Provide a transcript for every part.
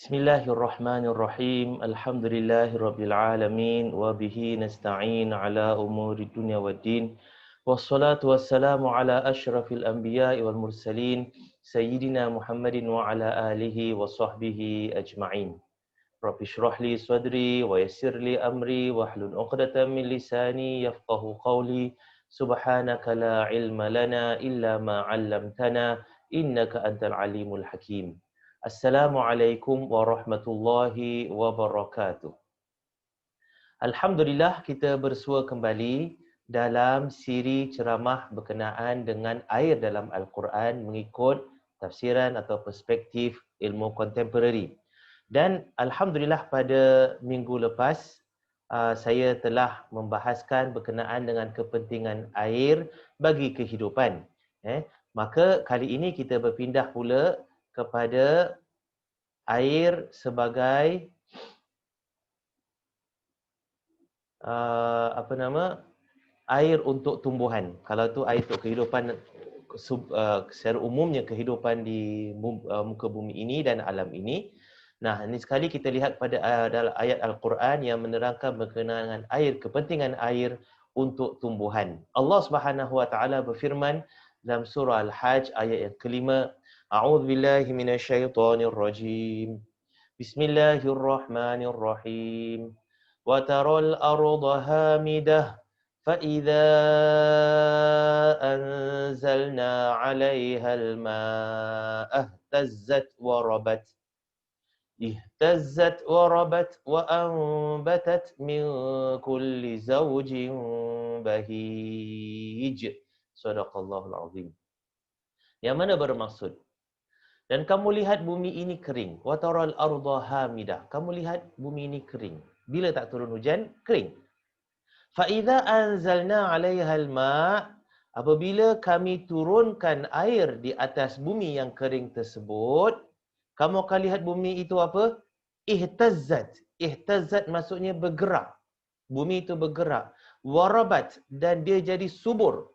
Bismillahirrahmanirrahim. Alhamdulillahirabbil alamin wa bihi nasta'in ala umuri dunya waddin. Wassalatu wassalamu ala asyrafil anbiya'i wal mursalin sayyidina Muhammadin wa ala alihi wa sahbihi ajma'in. Rabbi shrah li sadri wa yassir li amri wahlul 'uqdatam min lisani yafqahu qawli. Subhanaka la ilma lana illa ma 'allamtana innaka antal alimul hakim. Assalamualaikum warahmatullahi wabarakatuh. Alhamdulillah kita bersua kembali dalam siri ceramah berkenaan dengan air dalam Al-Quran mengikut tafsiran atau perspektif ilmu kontemporari. Dan Alhamdulillah pada minggu lepas saya telah membahaskan berkenaan dengan kepentingan air bagi kehidupan. Maka kali ini kita berpindah pula kepada air sebagai air untuk tumbuhan. Kalau tu air untuk kehidupan secara umumnya kehidupan di muka bumi ini dan alam ini. Nah, ini sekali kita lihat pada dalam ayat Al-Quran yang menerangkan berkenaan dengan air, kepentingan air untuk tumbuhan. Allah Subhanahu Wa Taala berfirman dalam surah Al-Hajj ayat yang kelima, A'udzu billahi minasyaitonir rajim. Bismillahirrahmanirrahim. Wa taral arda hamidah fa idza anzalna 'alaiha al-ma'a ihtazzat wa rabat wa anbatat min kulli zawjin bahij. Shadaqallahul azim. Yang mana bermaksud? Dan kamu lihat bumi ini kering. Wa taral arda hamidah. Kamu lihat bumi ini kering. Bila tak turun hujan, kering. Fa idza anzalna 'alaiha al-ma', apabila kami turunkan air di atas bumi yang kering tersebut, kamu akan lihat bumi itu apa? Ihtazzat. Ihtazzat maksudnya bergerak. Bumi itu bergerak. Warabat, dan dia jadi subur.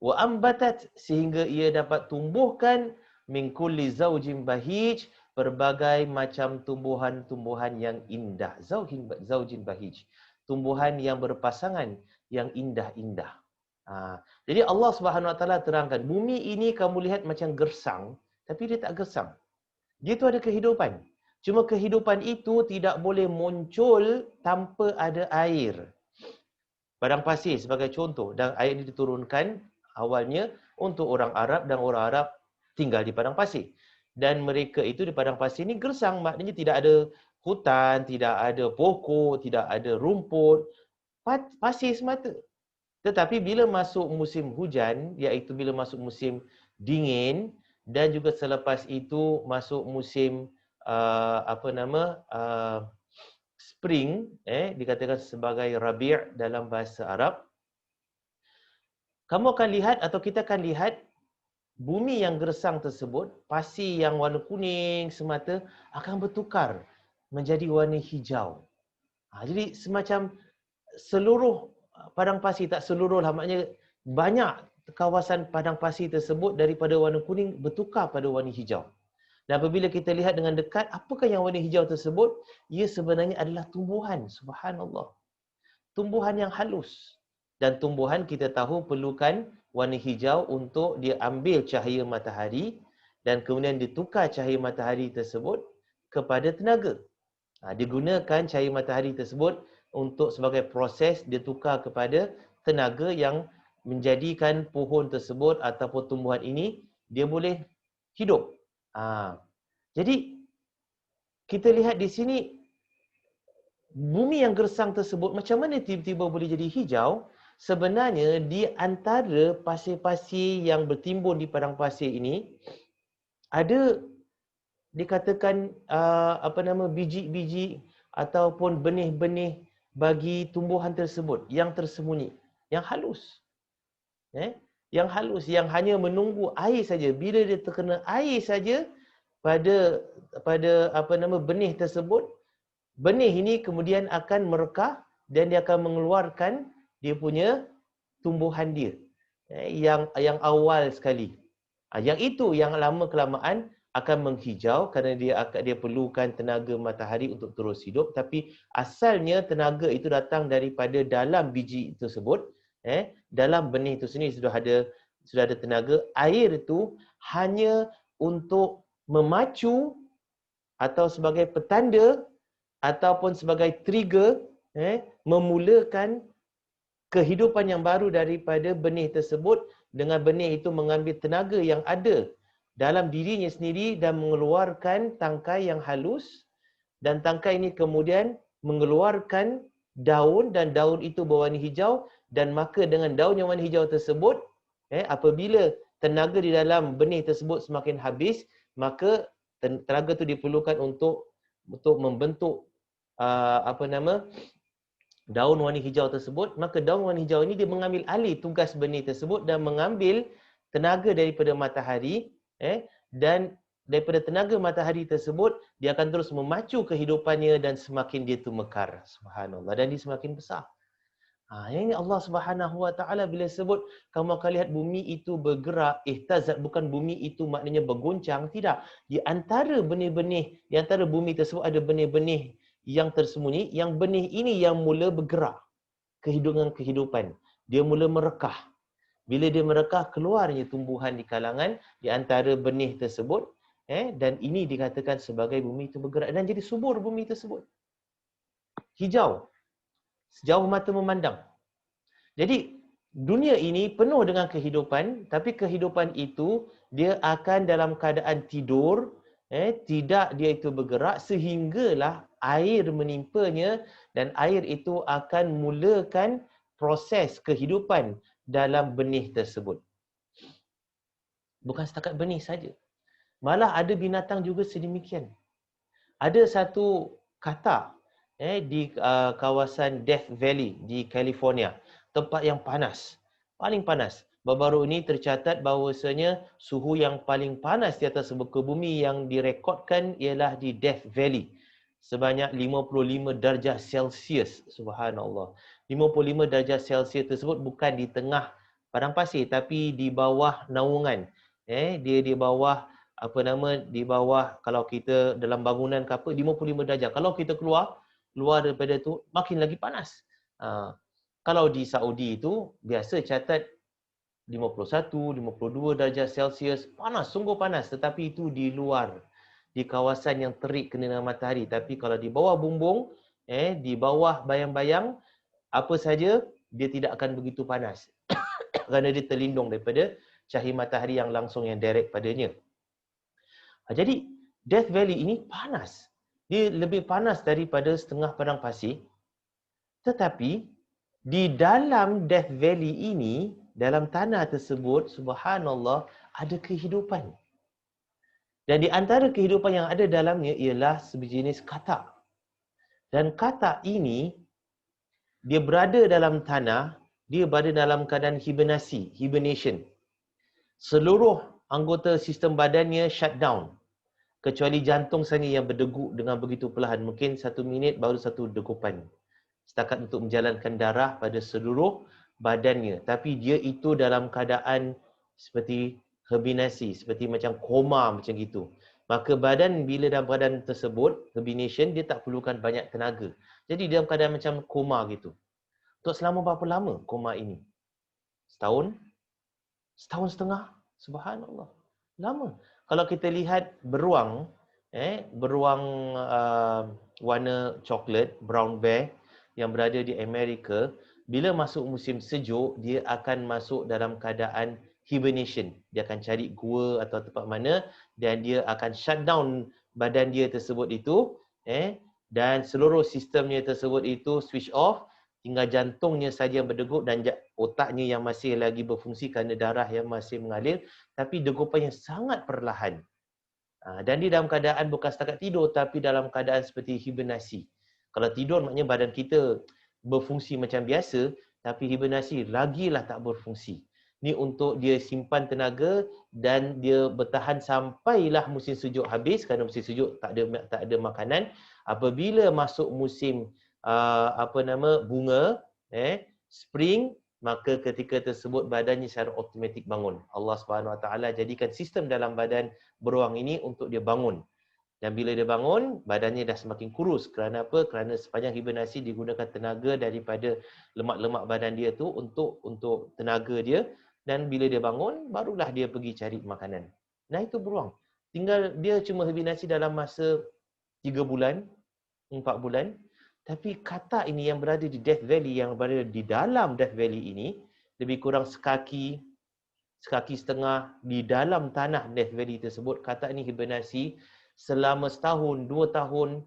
Wa ambatat, sehingga ia dapat tumbuhkan min kulli zaujin bahij, berbagai macam tumbuhan-tumbuhan yang indah. Zaujin bahij, tumbuhan yang berpasangan yang indah-indah. Jadi Allah Subhanahu Wa Taala terangkan, bumi ini kamu lihat macam gersang, tapi dia tak gersang. Dia tu ada kehidupan. Cuma kehidupan itu tidak boleh muncul tanpa ada air. Padang pasir sebagai contoh, dan air ini diturunkan awalnya untuk orang Arab, dan orang Arab tinggal di padang pasir. Dan mereka itu di padang pasir ini gersang, maknanya tidak ada hutan, tidak ada pokok, tidak ada rumput, pasir semata. Tetapi bila masuk musim hujan, iaitu bila masuk musim dingin, dan juga selepas itu masuk musim spring, dikatakan sebagai Rabi' dalam bahasa Arab, kamu akan lihat atau kita akan lihat bumi yang gersang tersebut, pasir yang warna kuning semata akan bertukar menjadi warna hijau. Jadi semacam seluruh padang pasir, tak seluruh lah, maknanya banyak kawasan padang pasir tersebut daripada warna kuning bertukar pada warna hijau. Dan apabila kita lihat dengan dekat, apakah yang warna hijau tersebut? Ia sebenarnya adalah tumbuhan. Subhanallah. Tumbuhan yang halus. Dan tumbuhan kita tahu perlukan warna hijau untuk dia ambil cahaya matahari dan kemudian ditukar cahaya matahari tersebut kepada tenaga. Digunakan cahaya matahari tersebut untuk sebagai proses dia tukar kepada tenaga yang menjadikan pohon tersebut ataupun tumbuhan ini dia boleh hidup. Jadi kita lihat di sini bumi yang gersang tersebut macam mana tiba-tiba boleh jadi hijau? Sebenarnya di antara pasir-pasir yang bertimbun di padang pasir ini ada dikatakan biji-biji ataupun benih-benih bagi tumbuhan tersebut yang tersembunyi, yang halus. Yang halus, yang hanya menunggu air saja. Bila dia terkena air saja pada benih tersebut, benih ini kemudian akan merekah dan dia akan mengeluarkan dia punya tumbuhan dia yang awal sekali. Yang itu yang lama kelamaan akan menghijau kerana dia perlukan tenaga matahari untuk terus hidup, tapi asalnya tenaga itu datang daripada dalam biji tersebut, dalam benih itu sendiri sudah ada tenaga. Air itu hanya untuk memacu atau sebagai petanda ataupun sebagai trigger, memulakan kehidupan yang baru daripada benih tersebut, dengan benih itu mengambil tenaga yang ada dalam dirinya sendiri dan mengeluarkan tangkai yang halus, dan tangkai ini kemudian mengeluarkan daun, dan daun itu berwarna hijau, dan maka dengan daun yang warna hijau tersebut, apabila tenaga di dalam benih tersebut semakin habis, maka tenaga itu diperlukan untuk membentuk daun warna hijau tersebut. Maka daun warna hijau ini dia mengambil alih tugas benih tersebut dan mengambil tenaga daripada matahari, dan daripada tenaga matahari tersebut dia akan terus memacu kehidupannya dan semakin dia tu mekar. Subhanallah, dan dia semakin besar. Yang ini Allah Subhanahu Wa Taala bila sebut kamu akan lihat bumi itu bergerak, ihtazat, bukan bumi itu maknanya bergoncang, tidak. Di antara benih-benih, di antara bumi tersebut ada benih-benih yang tersembunyi, yang benih ini yang mula bergerak kehidupan. Dia mula merekah. Bila dia merekah, keluarnya tumbuhan di kalangan di antara benih tersebut, dan ini dikatakan sebagai bumi itu bergerak dan jadi subur bumi tersebut. Hijau sejauh mata memandang. Jadi dunia ini penuh dengan kehidupan, tapi kehidupan itu dia akan dalam keadaan tidur, tidak dia itu bergerak sehinggalah air menimpanya, dan air itu akan mulakan proses kehidupan dalam benih tersebut. Bukan setakat benih saja. Malah ada binatang juga sedemikian. Ada satu katak di kawasan Death Valley di California, tempat yang panas, paling panas. Baru-baru ini tercatat bahawasanya suhu yang paling panas di atas muka bumi yang direkodkan ialah di Death Valley, sebanyak 55 darjah Celsius. Subhanallah. 55 darjah Celsius tersebut bukan di tengah padang pasir, tapi di bawah naungan. Dia di bawah di bawah, kalau kita dalam bangunan ke apa, 55 darjah. Kalau kita keluar daripada tu makin lagi panas. Kalau di Saudi itu biasa catat 51, 52 darjah Celsius, panas, sungguh panas. Tetapi itu di luar, di kawasan yang terik kena matahari. Tapi kalau di bawah bumbung, di bawah bayang-bayang, apa saja, dia tidak akan begitu panas. Kerana dia terlindung daripada cahaya matahari yang langsung, yang direct padanya. Jadi Death Valley ini panas. Dia lebih panas daripada setengah padang pasir. Tetapi di dalam Death Valley ini, dalam tanah tersebut, subhanallah, ada kehidupan. Dan di antara kehidupan yang ada dalamnya ialah sejenis katak. Dan katak ini, dia berada dalam tanah, dia berada dalam keadaan hibernation. Seluruh anggota sistem badannya shutdown. Kecuali jantung saja yang berdeguk dengan begitu perlahan. Mungkin 1 minit baru satu degupan. Setakat untuk menjalankan darah pada seluruh badannya. Tapi dia itu dalam keadaan seperti hibernasi, seperti macam koma macam gitu. Maka badan bila dalam keadaan tersebut, hibernation, dia tak perlukan banyak tenaga. Jadi dalam keadaan macam koma gitu. Untuk selama berapa lama koma ini? Setahun? Setahun setengah? Subhanallah. Lama. Kalau kita lihat beruang, beruang warna coklat, brown bear yang berada di Amerika, bila masuk musim sejuk, dia akan masuk dalam keadaan hibernation. Dia akan cari gua atau tempat mana dan dia akan shut down badan dia tersebut itu, dan seluruh sistemnya tersebut itu switch off, tinggal jantungnya saja yang berdegup dan otaknya yang masih lagi berfungsi kerana darah yang masih mengalir, tapi degupan yang sangat perlahan. Dan dia dalam keadaan bukan setakat tidur, tapi dalam keadaan seperti hibernasi. Kalau tidur maknanya badan kita berfungsi macam biasa, tapi hibernasi lagilah tak berfungsi. Ni untuk dia simpan tenaga dan dia bertahan sampailah musim sejuk habis, kerana musim sejuk tak ada makanan. Apabila masuk musim bunga, spring, maka ketika tersebut badannya secara automatik bangun. Allah Subhanahu Wa Taala jadikan sistem dalam badan beruang ini untuk dia bangun. Dan bila dia bangun, badannya dah semakin kurus. Kerana apa? Kerana sepanjang hibernasi digunakan tenaga daripada lemak-lemak badan dia tu untuk tenaga dia. Dan bila dia bangun, barulah dia pergi cari makanan. Nah, itu beruang. Tinggal dia cuma hibernasi dalam masa 3 bulan, 4 bulan. Tapi katak ini yang berada di Death Valley, yang berada di dalam Death Valley ini, lebih kurang sekaki setengah di dalam tanah Death Valley tersebut. Katak ini hibernasi selama setahun, 2 tahun,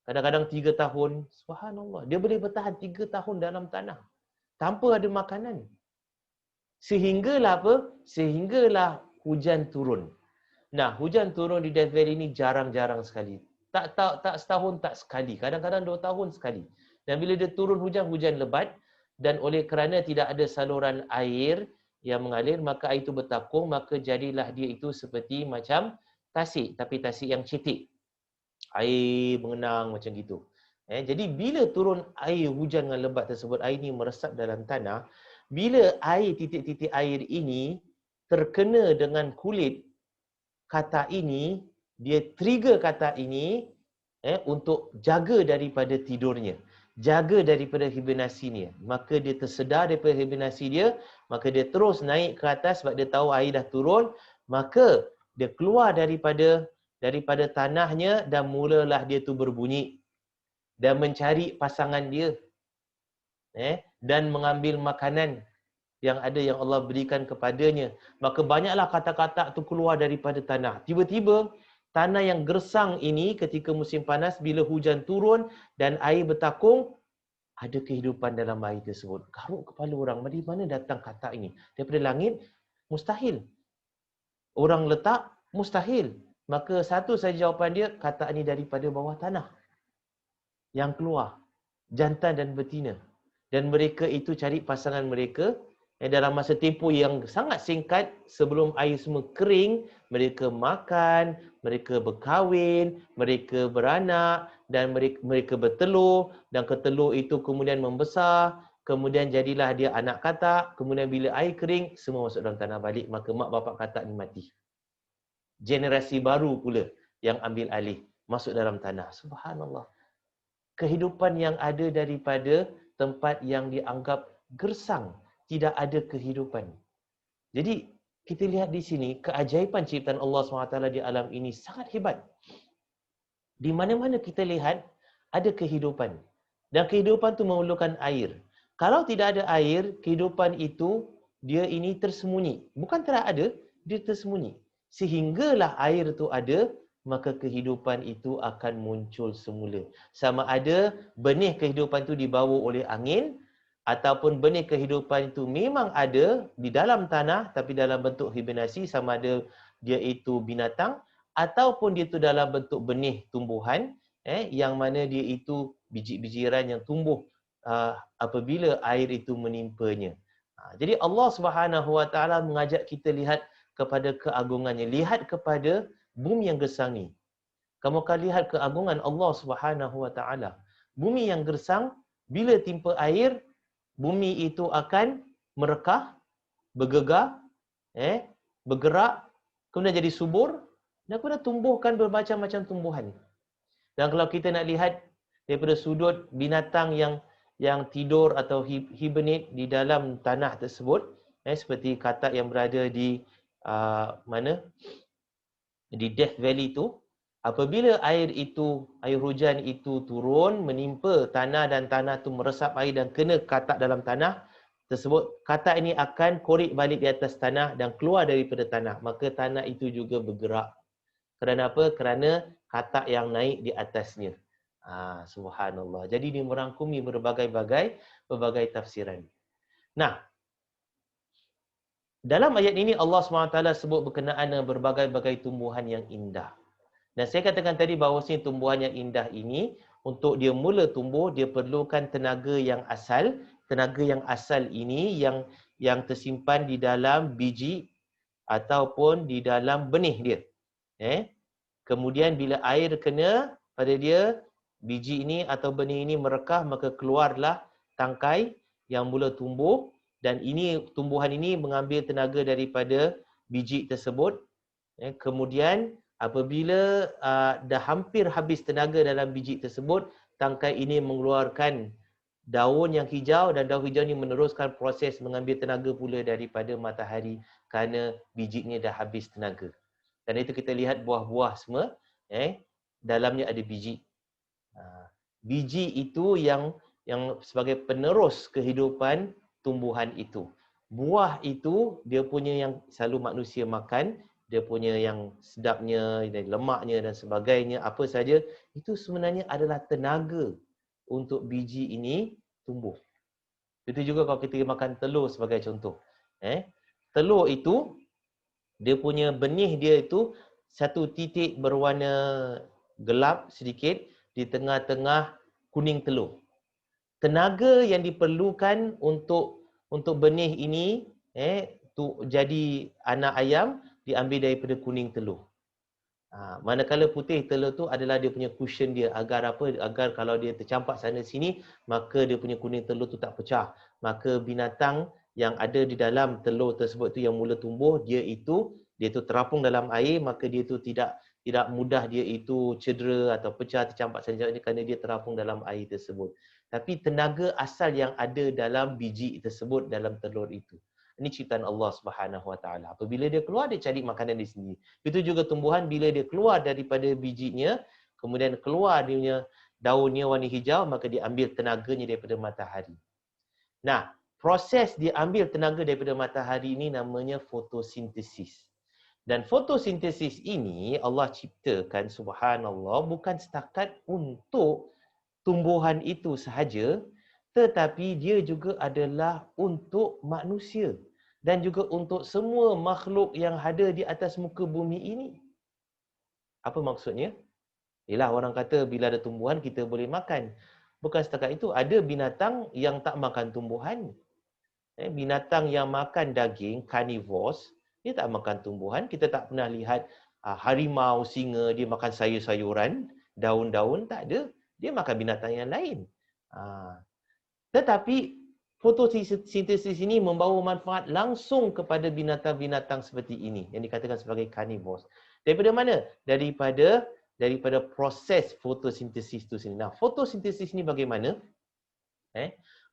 kadang-kadang 3 tahun. Subhanallah. Dia boleh bertahan 3 tahun dalam tanah tanpa ada makanan. Sehinggalah apa? Sehinggalah hujan turun. Nah, hujan turun di Death Valley ini jarang-jarang sekali. Tak setahun, tak sekali. Kadang-kadang 2 tahun sekali. Dan bila dia turun hujan, hujan lebat. Dan oleh kerana tidak ada saluran air yang mengalir, maka air itu bertakung, maka jadilah dia itu seperti macam tasik. Tapi tasik yang cetek. Air mengenang macam gitu. Jadi bila turun air hujan yang lebat tersebut, air ini meresap dalam tanah. Bila air, titik-titik air ini terkena dengan kulit katak ini, dia trigger katak ini untuk jaga daripada tidurnya, jaga daripada hibernasinya. Maka dia tersedar daripada hibernasi dia, maka dia terus naik ke atas sebab dia tahu air dah turun, maka dia keluar daripada tanahnya dan mulalah dia tu berbunyi dan mencari pasangan dia dan mengambil makanan yang ada yang Allah berikan kepadanya. Maka banyaklah katak-katak tu keluar daripada tanah. Tiba-tiba tanah yang gersang ini ketika musim panas, bila hujan turun dan air bertakung, ada kehidupan dalam air tersebut. Garuk kepala orang, dari mana datang katak ini? Daripada langit? Mustahil. Orang letak? Mustahil. Maka satu saja jawapan dia, katak ini daripada bawah tanah yang keluar, jantan dan betina. Dan mereka itu cari pasangan mereka dalam masa tempoh yang sangat singkat sebelum air semua kering. Mereka makan, mereka berkahwin, mereka beranak dan mereka bertelur, dan ketelur itu kemudian membesar, kemudian jadilah dia anak katak. Kemudian bila air kering, semua masuk dalam tanah balik, maka mak bapak katak ni mati. Generasi baru pula yang ambil alih, masuk dalam tanah. Subhanallah. Kehidupan yang ada daripada tempat yang dianggap gersang, tidak ada kehidupan. Jadi, kita lihat di sini, keajaiban ciptaan Allah SWT di alam ini sangat hebat. Di mana-mana kita lihat, ada kehidupan. Dan kehidupan itu memerlukan air. Kalau tidak ada air, kehidupan itu, dia ini tersembunyi. Bukan tidak ada, dia tersembunyi. Sehinggalah air itu ada, maka kehidupan itu akan muncul semula. Sama ada benih kehidupan itu dibawa oleh angin, ataupun benih kehidupan itu memang ada di dalam tanah tapi dalam bentuk hibernasi, sama ada dia itu binatang ataupun dia itu dalam bentuk benih tumbuhan yang mana dia itu biji-bijiran yang tumbuh apabila air itu menimpanya. Jadi Allah Subhanahu Wa Taala mengajak kita lihat kepada keagungannya, lihat kepada bumi yang gersang ni. Kamu akan lihat keagungan Allah Subhanahu Wa Taala. Bumi yang gersang, bila timpa air, bumi itu akan merekah, bergegar, bergerak, kemudian jadi subur, dan kemudian tumbuhkan bermacam-macam tumbuhan. Dan kalau kita nak lihat daripada sudut binatang yang tidur atau hibernate di dalam tanah tersebut, seperti katak yang berada di di Death Valley itu, apabila air hujan itu turun, menimpa tanah dan tanah itu meresap air dan kena katak dalam tanah tersebut, katak ini akan korek balik di atas tanah dan keluar daripada tanah. Maka tanah itu juga bergerak. Kerana apa? Kerana katak yang naik di atasnya. Subhanallah. Jadi ini merangkumi berbagai tafsiran. Nah, dalam ayat ini Allah SWT sebut berkenaan dengan berbagai-bagai tumbuhan yang indah. Dan saya katakan tadi bahawasanya tumbuhan yang indah ini, untuk dia mula tumbuh, dia perlukan tenaga yang asal. Tenaga yang asal ini yang tersimpan di dalam biji ataupun di dalam benih dia. Kemudian bila air kena pada dia, biji ini atau benih ini merekah, maka keluarlah tangkai yang mula tumbuh. dan tumbuhan ini mengambil tenaga daripada biji tersebut. Kemudian apabila dah hampir habis tenaga dalam biji tersebut, tangkai ini mengeluarkan daun yang hijau, dan daun hijau ini meneruskan proses mengambil tenaga pula daripada matahari kerana bijinya dah habis tenaga. Dan itu kita lihat buah-buah semua, dalamnya ada biji. Biji itu yang sebagai penerus kehidupan tumbuhan itu. Buah itu dia punya yang selalu manusia makan, dia punya yang sedapnya, lemaknya dan sebagainya, apa saja, itu sebenarnya adalah tenaga untuk biji ini tumbuh. Itu juga kalau kita makan telur sebagai contoh. Telur itu, dia punya benih dia itu satu titik berwarna gelap sedikit di tengah-tengah kuning telur. Tenaga yang diperlukan untuk benih ini jadi anak ayam diambil daripada kuning telur. Manakala putih telur tu adalah dia punya cushion dia, agar apa? Agar kalau dia tercampak sana sini, maka dia punya kuning telur tu tak pecah. Maka binatang yang ada di dalam telur tersebut tu yang mula tumbuh, dia tu terapung dalam air, maka dia tu tidak mudah dia itu cedera atau pecah, tercampak sana sini kerana dia terapung dalam air tersebut. Tapi tenaga asal yang ada dalam biji tersebut, dalam telur itu. Ini ciptaan Allah Subhanahu Wa Taala. Apabila dia keluar, dia cari makanan dia sendiri. Itu juga tumbuhan, bila dia keluar daripada bijinya, kemudian keluar dia punya daunnya warna hijau, maka dia ambil tenaganya daripada matahari. Nah, proses dia ambil tenaga daripada matahari ini namanya fotosintesis. Dan fotosintesis ini Allah ciptakan, subhanallah, bukan setakat untuk tumbuhan itu sahaja, tetapi dia juga adalah untuk manusia dan juga untuk semua makhluk yang ada di atas muka bumi ini. Apa maksudnya? Ialah orang kata bila ada tumbuhan kita boleh makan. Bukan setakat itu, ada binatang yang tak makan tumbuhan. Binatang yang makan daging, carnivores, dia tak makan tumbuhan. Kita tak pernah lihat harimau, singa, dia makan sayur-sayuran, daun-daun, tak ada. Dia makan binatang yang lain. Tetapi fotosintesis ini membawa manfaat langsung kepada binatang-binatang seperti ini yang dikatakan sebagai carnivores. Daripada mana? Daripada proses fotosintesis itu sendiri. Nah, fotosintesis ini bagaimana?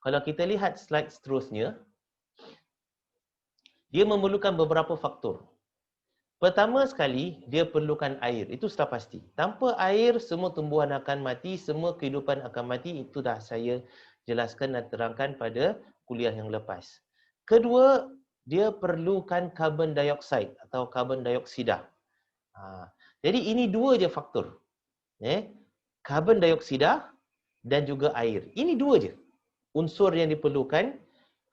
Kalau kita lihat slide seterusnya, dia memerlukan beberapa faktor. Pertama sekali, dia perlukan air. Itu sudah pasti. Tanpa air, semua tumbuhan akan mati, semua kehidupan akan mati. Itu dah saya jelaskan dan terangkan pada kuliah yang lepas. Kedua, dia perlukan karbon dioksida atau karbon dioksida. Jadi ini dua je faktor. Karbon dioksida dan juga air. Ini dua je unsur yang diperlukan.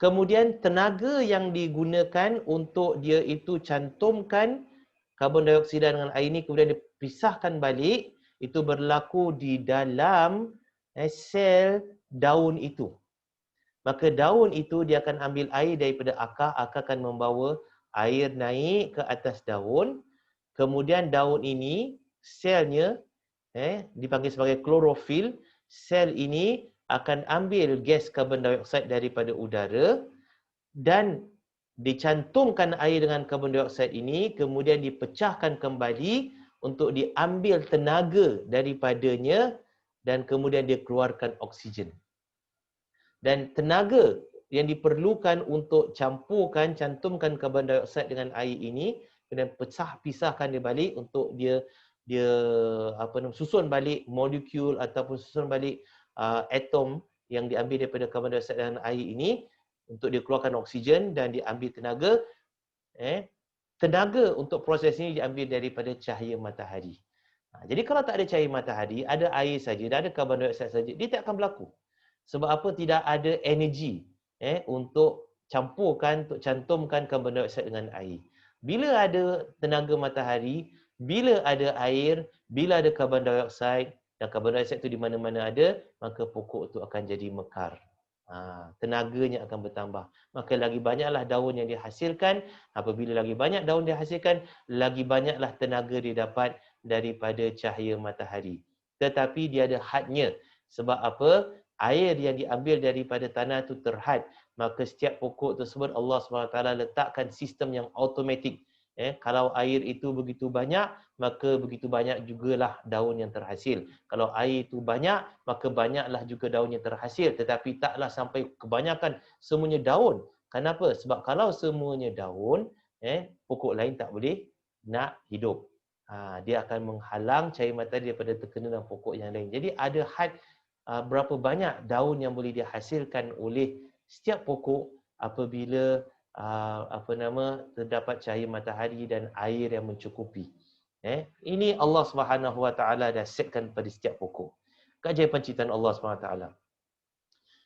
Kemudian tenaga yang digunakan untuk dia itu cantumkan karbon dioksida dengan air ini kemudian dipisahkan balik, itu berlaku di dalam sel daun itu. Maka daun itu dia akan ambil air daripada akar akan membawa air naik ke atas daun. Kemudian daun ini, selnya dipanggil sebagai klorofil. Sel ini akan ambil gas karbon dioksida daripada udara dan dicantumkan air dengan karbon dioksida ini, kemudian dipecahkan kembali untuk diambil tenaga daripadanya dan kemudian dia keluarkan oksigen. Dan tenaga yang diperlukan untuk cantumkan karbon dioksida dengan air ini, kemudian pisahkan dia balik untuk dia susun balik molekul ataupun susun balik atom yang diambil daripada karbon dioksida dan air ini untuk dia keluarkan oksigen dan diambil tenaga. Tenaga untuk proses ini diambil daripada cahaya matahari. Jadi kalau tak ada cahaya matahari, ada air saja, dah ada karbon dioksida saja, dia tak akan berlaku. Sebab apa? Tidak ada energi untuk cantumkan karbon dioksida dengan air. Bila ada tenaga matahari, bila ada air, bila ada karbon dioksida, dan karbon dioksida itu di mana-mana ada, maka pokok itu akan jadi mekar. Tenaganya akan bertambah. Maka lagi banyaklah daun yang dihasilkan. Apabila lagi banyak daun dihasilkan, lagi banyaklah tenaga didapat daripada cahaya matahari. Tetapi dia ada hadnya. Sebab apa? Air yang diambil daripada tanah itu terhad. maka setiap pokok tersebut Allah SWT letakkan sistem yang automatik. Kalau air itu begitu banyak, maka begitu banyak jugalah daun yang terhasil. Kalau air itu banyak, maka banyaklah juga daun yang terhasil. Tetapi taklah sampai kebanyakan semuanya daun. Kenapa? Sebab kalau semuanya daun, pokok lain tak boleh nak hidup. Dia akan menghalang cahaya matahari daripada terkena dalam pokok yang lain. Jadi ada had berapa banyak daun yang boleh dihasilkan oleh setiap pokok apabila terdapat cahaya matahari dan air yang mencukupi. Ini Allah Subhanahu Wa Taala dah setkan pada setiap pokok. Keajaiban ciptaan Allah Subhanahu Wa Taala.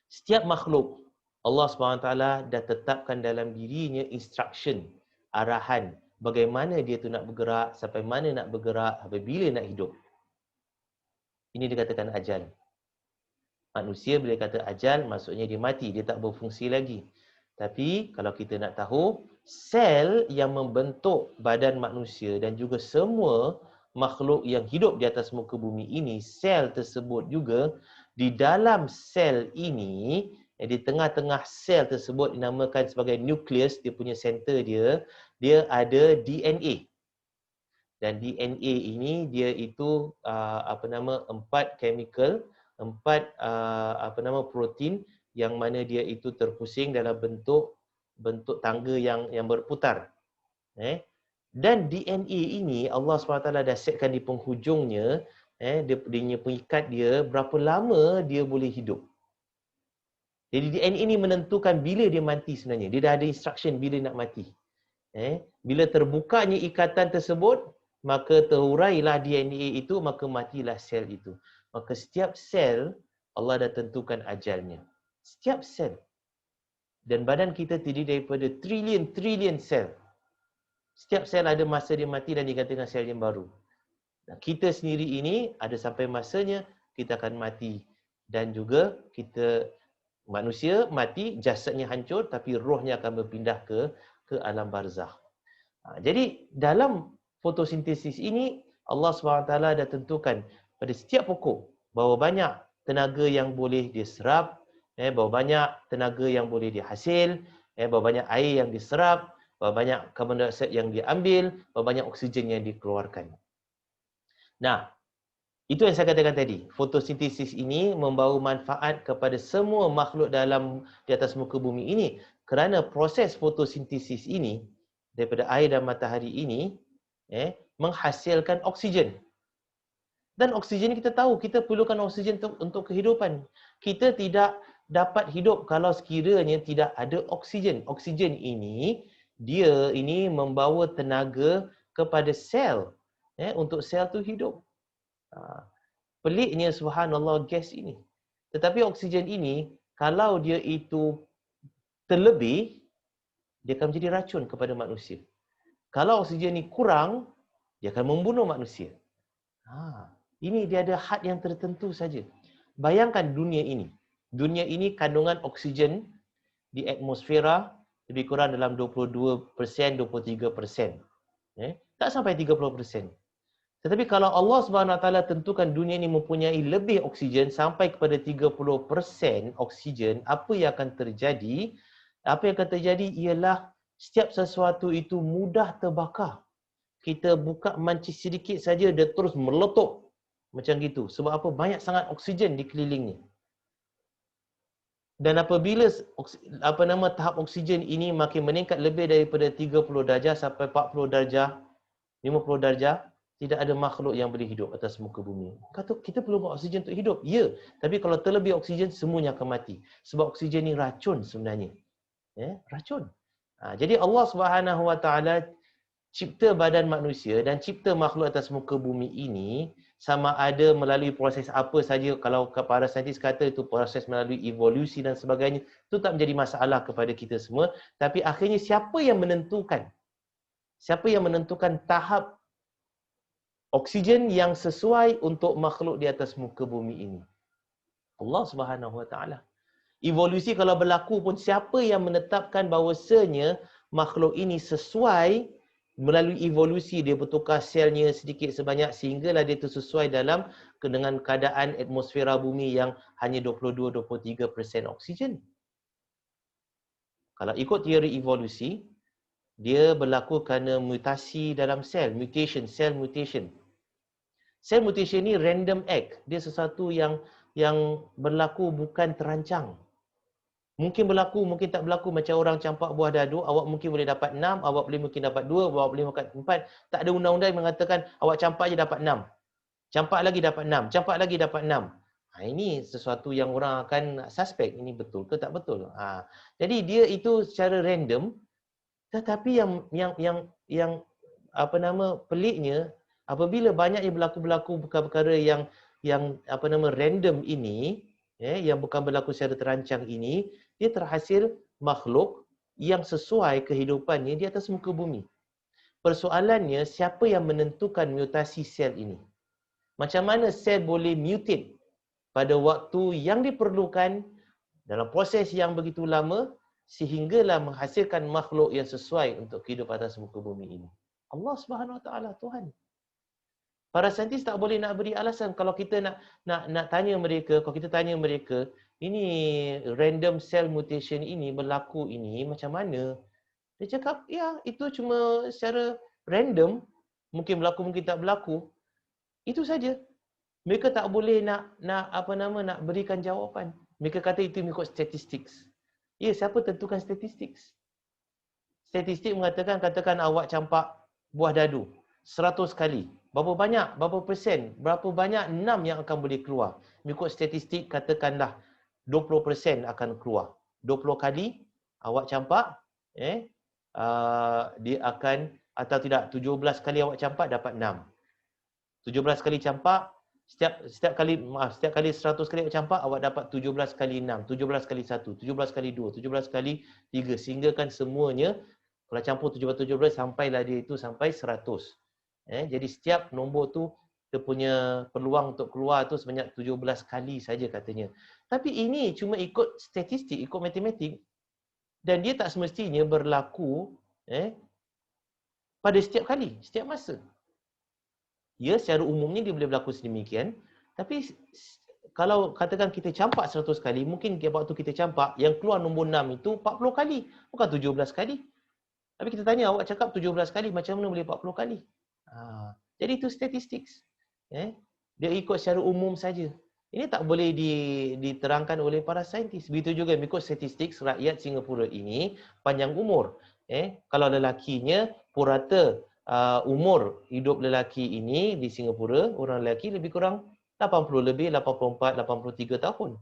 Setiap makhluk Allah SWT dah tetapkan dalam dirinya instruction, arahan, bagaimana dia tu nak bergerak, sampai mana nak bergerak, sampai bila nak hidup. Ini dikatakan ajal. Manusia bila kata ajal, maksudnya dia mati, dia tak berfungsi lagi. Tapi kalau kita nak tahu, sel yang membentuk badan manusia dan juga semua makhluk yang hidup di atas muka bumi ini, sel tersebut juga, di dalam sel ini, di tengah-tengah sel tersebut dinamakan sebagai nukleus, dia punya center dia ada DNA. Dan DNA ini dia itu 4 chemical, 4 protein yang mana dia itu terpusing dalam bentuk tangga yang berputar. Dan DNA ini Allah SWT dah setkan di penghujungnya, dia punya pengikat dia berapa lama dia boleh hidup. Jadi DNA ini menentukan bila dia mati sebenarnya. Dia dah ada instruction bila nak mati. Bila terbukanya ikatan tersebut, maka terurailah DNA itu, maka matilah sel itu. Maka setiap sel Allah dah tentukan ajalnya. Setiap sel. Dan badan kita terdiri daripada trilion sel. Setiap sel ada masa dia mati dan digantikan sel yang baru. Dan kita sendiri ini ada sampai masanya kita akan mati. Dan juga kita manusia mati, jasadnya hancur, tapi rohnya akan berpindah ke alam barzakh. Jadi dalam fotosintesis ini Allah SWT dah tentukan pada setiap pokok berapa banyak tenaga yang boleh diserap, berapa banyak tenaga yang boleh dihasil, berapa banyak air yang diserap, berapa banyak karbon dioksida yang diambil, berapa banyak oksigen yang dikeluarkan. Nah, itu yang saya katakan tadi. Fotosintesis ini membawa manfaat kepada semua makhluk di atas muka bumi ini. Kerana proses fotosintesis ini, daripada air dan matahari ini, menghasilkan oksigen. Dan oksigen kita tahu, kita perlukan oksigen untuk kehidupan. Kita tidak dapat hidup kalau sekiranya tidak ada oksigen. Oksigen ini, dia ini membawa tenaga kepada sel, untuk sel tu hidup. Peliknya subhanallah gas ini. Tetapi oksigen ini, kalau dia itu terlebih, dia akan menjadi racun kepada manusia. Kalau oksigen ini kurang, dia akan membunuh manusia. Ini dia ada had yang tertentu saja. Bayangkan dunia ini. Dunia ini kandungan oksigen di atmosfera lebih kurang dalam 22%, 23%. Tak sampai 30%. Tetapi kalau Allah SWT tentukan dunia ini mempunyai lebih oksigen sampai kepada 30% oksigen, apa yang akan terjadi? Apa yang akan terjadi ialah setiap sesuatu itu mudah terbakar. Kita buka mancis sedikit saja, dia terus meletup. Macam gitu. Sebab apa? Banyak sangat oksigen di kelilingnya. Dan apabila tahap oksigen ini makin meningkat lebih daripada 30 darjah sampai 40 darjah, 50 darjah, tidak ada makhluk yang boleh hidup atas muka bumi. Kata kita perlu oksigen untuk hidup. Ya, tapi kalau terlebih oksigen, semuanya akan mati. Sebab oksigen ni racun sebenarnya. Racun. Jadi Allah Subhanahu Wa Taala cipta badan manusia dan cipta makhluk atas muka bumi ini sama ada melalui proses apa saja. Kalau para saintis kata itu proses melalui evolusi dan sebagainya, itu tak menjadi masalah kepada kita semua. Tapi akhirnya siapa yang menentukan? Siapa yang menentukan tahap oksigen yang sesuai untuk makhluk di atas muka bumi ini? Allah Subhanahu Wa Taala. Evolusi kalau berlaku pun siapa yang menetapkan bahawasanya makhluk ini sesuai melalui evolusi, dia bertukar selnya sedikit sebanyak sehinggalah dia itu sesuai dengan keadaan atmosfera bumi yang hanya 22-23% oksigen. Kalau ikut teori evolusi, dia berlaku kerana mutasi dalam sel, cell mutation. Cell mutation ni random act. Dia sesuatu yang berlaku bukan terancang. Mungkin berlaku, mungkin tak berlaku. Macam orang campak buah dadu, awak mungkin boleh dapat 6, awak boleh mungkin dapat 2, awak boleh dapat 4. Tak ada undang-undang yang mengatakan awak campak je dapat 6. Campak lagi dapat 6, campak lagi dapat 6. Ini sesuatu yang orang akan suspek, ini betul ke tak betul. Jadi dia itu secara random, tetapi yang apa nama peliknya, apabila banyaknya berlaku perkara-perkara yang apa nama random ini, yang bukan berlaku secara terancang ini, dia terhasil makhluk yang sesuai kehidupannya di atas muka bumi. Persoalannya, siapa yang menentukan mutasi sel ini? Macam mana sel boleh mutate pada waktu yang diperlukan dalam proses yang begitu lama sehinggalah menghasilkan makhluk yang sesuai untuk hidup atas muka bumi ini? Allah Subhanahu Wa Taala, Tuhan. Para saintis tak boleh nak beri alasan. Kalau kita nak tanya mereka, kalau kita tanya mereka, ini random cell mutation ini berlaku ini macam mana? Dia cakap, ya, itu cuma secara random, mungkin berlaku, mungkin tak berlaku. Itu saja. Mereka tak boleh nak berikan jawapan. Mereka kata itu mengikut statistik. Ya, siapa tentukan statistik? Statistik mengatakan, katakan awak campak buah dadu 100 kali. Berapa banyak, berapa persen, berapa banyak 6 yang akan boleh keluar. Mengikut statistik, katakanlah 20% akan keluar. 20 kali awak campak, dia akan, atau tidak, 17 kali awak campak dapat 6. 17 kali campak, setiap kali 100 kali awak campak, awak dapat 17 kali 6, 17 kali 1, 17 kali 2, 17 kali 3, sehingga kan semuanya, kalau campur 17 sampailah dia itu sampai 100. Jadi setiap nombor tu dia punya peluang untuk keluar tu sebanyak 17 kali saja katanya. Tapi ini cuma ikut statistik, ikut matematik, dan dia tak semestinya berlaku pada setiap kali, setiap masa. Ya, secara umumnya dia boleh berlaku sedemikian, tapi kalau katakan kita campak 100 kali, mungkin waktu kita campak yang keluar nombor 6 itu 40 kali, bukan 17 kali. Tapi kita tanya, awak cakap 17 kali, macam mana boleh 40 kali? Jadi itu statistik. Dia ikut secara umum saja. Ini tak boleh diterangkan oleh para saintis. Begitu juga mengikut statistik rakyat Singapura ini panjang umur. Kalau lelakinya, purata umur hidup lelaki ini di Singapura, orang lelaki lebih kurang 80 lebih, 84, 83 tahun.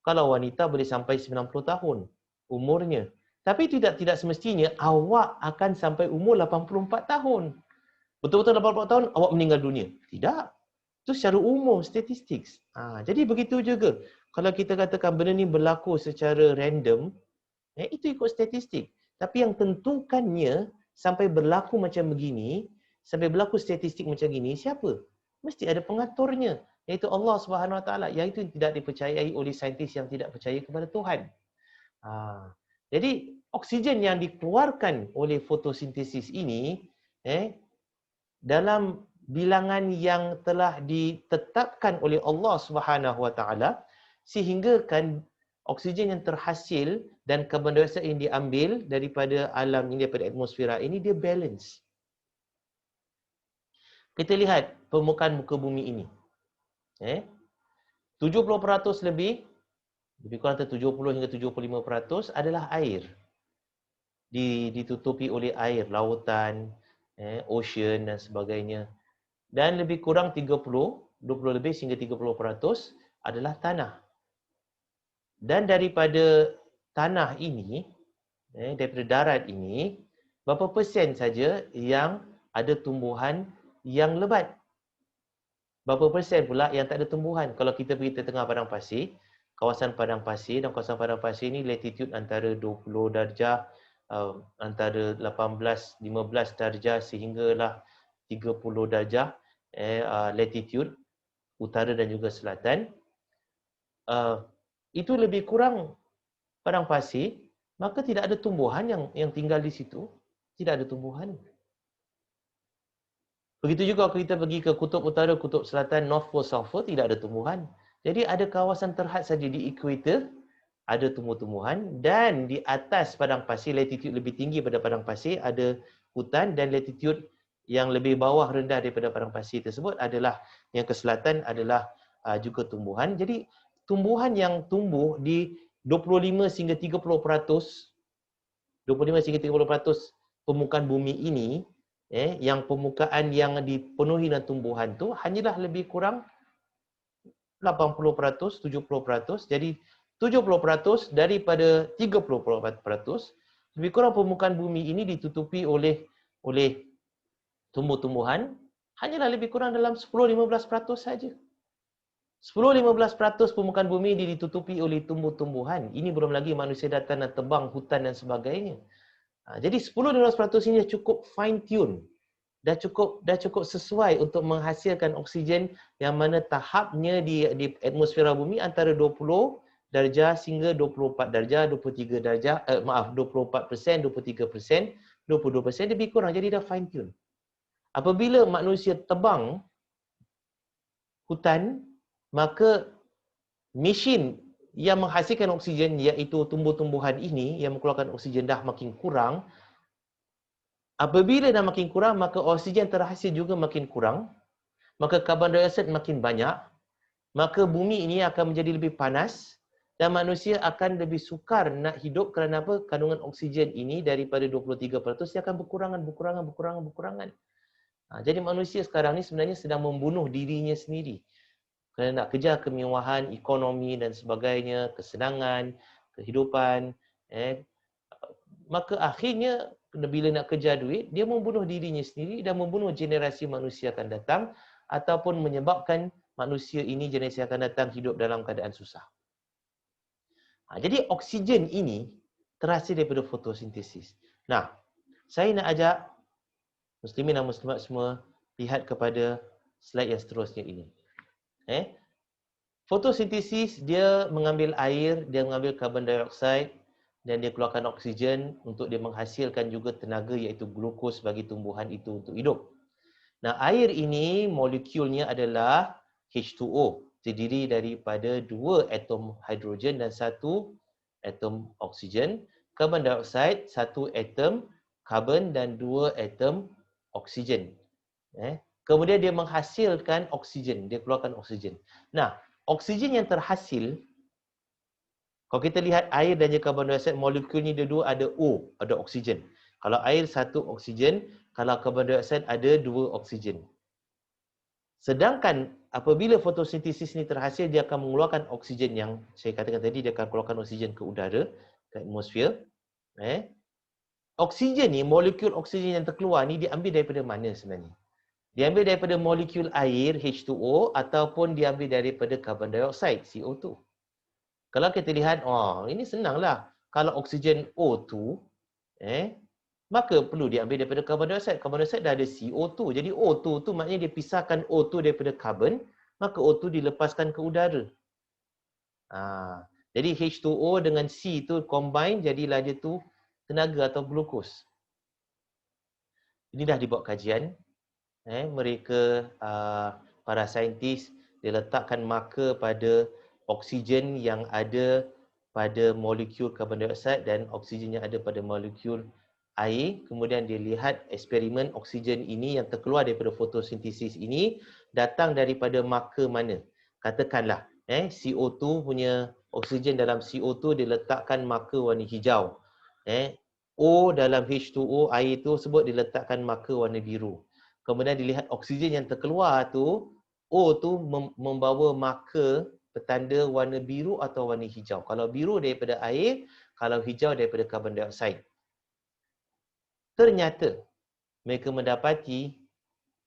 Kalau wanita boleh sampai 90 tahun umurnya. Tapi tidak semestinya awak akan sampai umur 84 tahun. Betul-betul 84 tahun, awak meninggal dunia. Tidak. Itu secara umum, statistik. Jadi begitu juga. Kalau kita katakan benda ni berlaku secara random, itu ikut statistik. Tapi yang tentukannya sampai berlaku macam begini, sampai berlaku statistik macam gini, siapa? Mesti ada pengaturnya, iaitu Allah Subhanahu Wa Taala. Yang itu tidak dipercayai oleh saintis yang tidak percaya kepada Tuhan. Jadi oksigen yang dikeluarkan oleh fotosintesis ini, dalam bilangan yang telah ditetapkan oleh Allah Subhanahu Wa Taala, sehingga kan oksigen yang terhasil dan karbon dioksida yang diambil daripada alam ini, daripada atmosfera ini, dia balance. Kita lihat permukaan muka bumi ini. 70% lebih kurang 70 hingga 75% adalah air. Ditutupi oleh air, lautan, ocean dan sebagainya. Dan lebih kurang 20 lebih hingga 30% adalah tanah. Dan daripada tanah ini, daripada darat ini, berapa persen saja yang ada tumbuhan yang lebat? Berapa persen pula yang tak ada tumbuhan? Kalau kita pergi ke tengah padang pasir, kawasan padang pasir, dan kawasan padang pasir ini latitude antara 20 darjah, antara 18-15 darjah sehinggalah 30 darjah latitude utara dan juga selatan. Itu lebih kurang padang pasir, maka tidak ada tumbuhan yang tinggal di situ. Tidak ada tumbuhan. Begitu juga kalau kita pergi ke kutub utara, kutub selatan, North Pole, South Pole, tidak ada tumbuhan. Jadi ada kawasan terhad saja di ekuator ada tumbuh-tumbuhan, dan di atas padang pasir, latitude lebih tinggi pada padang pasir ada hutan, dan latitude yang lebih bawah rendah daripada padang pasir tersebut adalah yang ke selatan adalah juga tumbuhan. Jadi tumbuhan yang tumbuh di 25 hingga 30%, 25 hingga 30% permukaan bumi ini, yang permukaan yang dipenuhi dengan tumbuhan tu hanyalah lebih kurang 80%, 70%. Jadi 70% daripada 30%, lebih kurang permukaan bumi ini ditutupi oleh tumbuh-tumbuhan, hanyalah lebih kurang dalam 10-15% saja. 10-15% permukaan bumi ini ditutupi oleh tumbuh-tumbuhan. Ini belum lagi manusia datang dan tebang hutan dan sebagainya. Jadi 10-15% ini dah cukup fine tune. Dah cukup sesuai untuk menghasilkan oksigen yang mana tahapnya di atmosfera bumi antara 20 darjah hingga 24 darjah, 23 darjah, 24%, 23%, 22%, lebih kurang. Jadi dah fine tune. Apabila manusia tebang hutan, maka mesin yang menghasilkan oksigen, iaitu tumbuh-tumbuhan ini yang mengeluarkan oksigen, dah makin kurang. Apabila dah makin kurang, maka oksigen terhasil juga makin kurang, maka karbon dioksida makin banyak, maka bumi ini akan menjadi lebih panas dan manusia akan lebih sukar nak hidup. Kerana apa? Kandungan oksigen ini daripada 23% dia akan berkurangan. Jadi manusia sekarang ni sebenarnya sedang membunuh dirinya sendiri. Kerana nak kejar kemewahan, ekonomi dan sebagainya, kesenangan, kehidupan, maka akhirnya bila nak kejar duit, dia membunuh dirinya sendiri dan membunuh generasi manusia akan datang, ataupun menyebabkan manusia ini, generasi akan datang, hidup dalam keadaan susah. Jadi oksigen ini terhasil daripada fotosintesis. Nah, saya nak ajak muslimin dan muslimat semua lihat kepada slide yang seterusnya ini. Fotosintesis dia mengambil air, dia mengambil karbon dioksida dan dia keluarkan oksigen untuk dia menghasilkan juga tenaga, iaitu glukos bagi tumbuhan itu untuk hidup. Nah, air ini molekulnya adalah H2O, terdiri daripada 2 atom hidrogen dan 1 atom oksigen. Karbon dioksida 1 atom karbon dan 2 atom oksigen. Kemudian dia menghasilkan oksigen, dia keluarkan oksigen. Nah, oksigen yang terhasil, kalau kita lihat air dan karbon dioksida, molekulnya dia dua ada O, ada oksigen. Kalau air 1 oksigen, kalau karbon dioksida ada 2 oksigen. Sedangkan apabila fotosintesis ini terhasil, dia akan mengeluarkan oksigen yang saya katakan tadi, dia akan keluarkan oksigen ke udara, ke atmosfer. Oksigen ni, molekul oksigen yang terkeluar ni diambil daripada mana sebenarnya? Diambil daripada molekul air H2O ataupun diambil daripada karbon dioksida CO2. Kalau kita lihat, ini senanglah. Kalau oksigen O2, maka perlu diambil daripada karbon dioksida. Karbon dioksida dah ada CO2. Jadi O2 tu maknanya dia pisahkan O2 daripada karbon, maka O2 dilepaskan ke udara. Jadi H2O dengan C tu combine, jadilah dia tu tenaga atau glukos. Ini dah dibuat kajian. Mereka, para saintis, dia letakkan marker pada oksigen yang ada pada molekul karbon dioksida dan oksigen yang ada pada molekul air. Kemudian dia lihat eksperimen oksigen ini yang terkeluar daripada fotosintesis ini datang daripada marker mana. Katakanlah CO2 punya oksigen dalam CO2 diletakkan marker warna hijau. O dalam H2O air itu sebut diletakkan marker warna biru. Kemudian dilihat oksigen yang terkeluar tu, O tu membawa marker petanda warna biru atau warna hijau. Kalau biru daripada air, kalau hijau daripada karbon dioksida. Ternyata mereka mendapati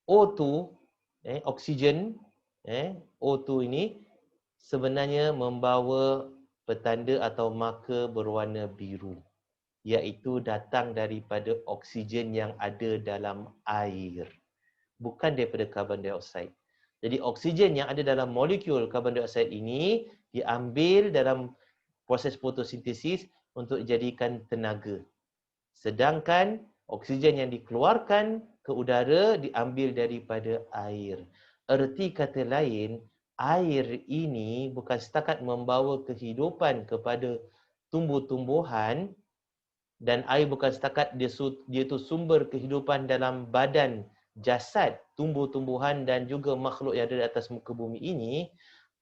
O2, oksigen, O2 ini sebenarnya membawa petanda atau marker berwarna biru, iaitu datang daripada oksigen yang ada dalam air, bukan daripada karbon dioksida. Jadi oksigen yang ada dalam molekul karbon dioksida ini diambil dalam proses fotosintesis untuk dijadikan tenaga. Sedangkan oksigen yang dikeluarkan ke udara diambil daripada air. Erti kata lain, air ini bukan setakat membawa kehidupan kepada tumbuh-tumbuhan, dan air bukan setakat dia itu sumber kehidupan dalam badan jasad tumbuh-tumbuhan dan juga makhluk yang ada di atas muka bumi ini.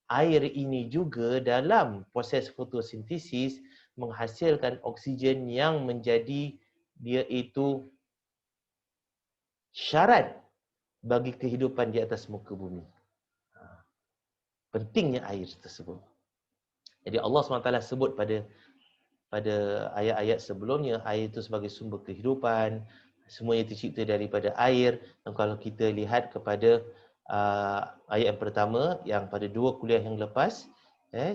Air ini juga dalam proses fotosintesis menghasilkan oksigen yang menjadi dia itu syarat bagi kehidupan di atas muka bumi. Pentingnya air tersebut. Jadi Allah SWT sebut pada ayat-ayat sebelumnya, air itu sebagai sumber kehidupan, semuanya tercipta daripada air. Dan kalau kita lihat kepada ayat yang pertama, yang pada 2 kuliah yang lepas,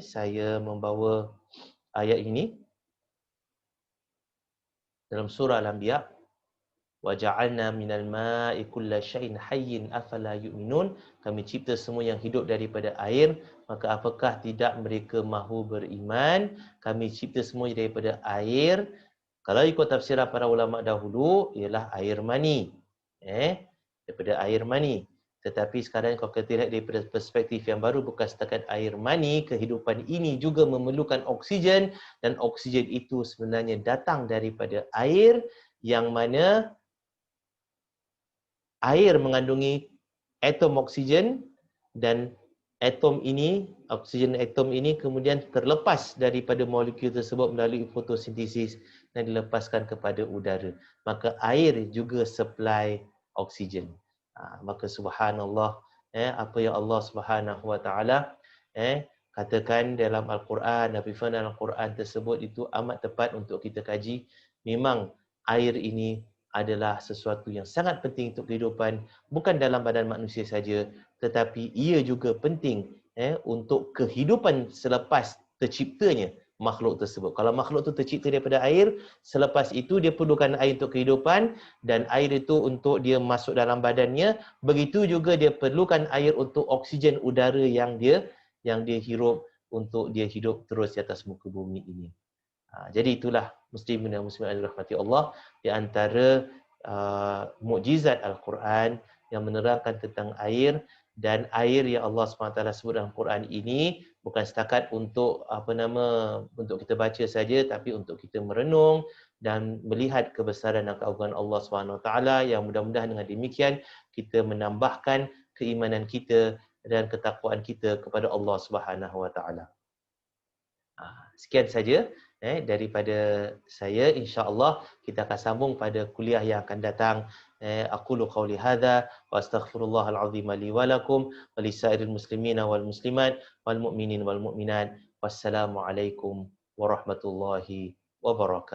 saya membawa ayat ini dalam surah Al-Anbiya, وَجَعَلْنَا مِنَ الْمَاءِ كُلَّ شَيْءٍ حَيٍّ أَفَلَا يُؤْمِنُونَ. Kami cipta semua yang hidup daripada air, maka apakah tidak mereka mahu beriman? Kami cipta semua daripada air. Kalau ikut tafsiran para ulama dahulu, ialah air mani. Daripada air mani. Tetapi sekarang kalau kita lihat daripada perspektif yang baru, bukan setakat air mani, kehidupan ini juga memerlukan oksigen, dan oksigen itu sebenarnya datang daripada air, yang mana air mengandungi atom oksigen, dan oksigen atom ini kemudian terlepas daripada molekul tersebut melalui fotosintesis dan dilepaskan kepada udara. Maka air juga supply oksigen. Maka subhanallah, apa yang Allah Subhanahu Wa Taala katakan dalam Al-Quran, Nabi firman dalam Al-Quran tersebut itu amat tepat untuk kita kaji. Memang air ini adalah sesuatu yang sangat penting untuk kehidupan, bukan dalam badan manusia saja, tetapi ia juga penting untuk kehidupan selepas terciptanya makhluk tersebut. Kalau makhluk itu tercipta daripada air, selepas itu dia perlukan air untuk kehidupan, dan air itu untuk dia masuk dalam badannya, begitu juga dia perlukan air untuk oksigen udara yang dia hirup, untuk dia hidup terus di atas muka bumi ini. Jadi itulah muslimin dan muslimat yang dirahmati Allah, di antara mukjizat Al-Quran yang menerangkan tentang air. Dan air yang Allah SWT sebut dalam Quran ini bukan setakat untuk untuk kita baca saja, tapi untuk kita merenung dan melihat kebesaran dan keagungan Allah SWT, yang mudah-mudahan dengan demikian kita menambahkan keimanan kita dan ketakwaan kita kepada Allah Subhanahu Wa Taala. Sekian saja daripada saya. InsyaAllah kita akan sambung pada kuliah yang akan datang. Aqulu qawli hadha wa astaghfirullahal azim li wa lakum wa lisairil muslimina wal muslimat wal mu'minin wal mu'minat. Wassalamualaikum warahmatullahi wabarakatuh.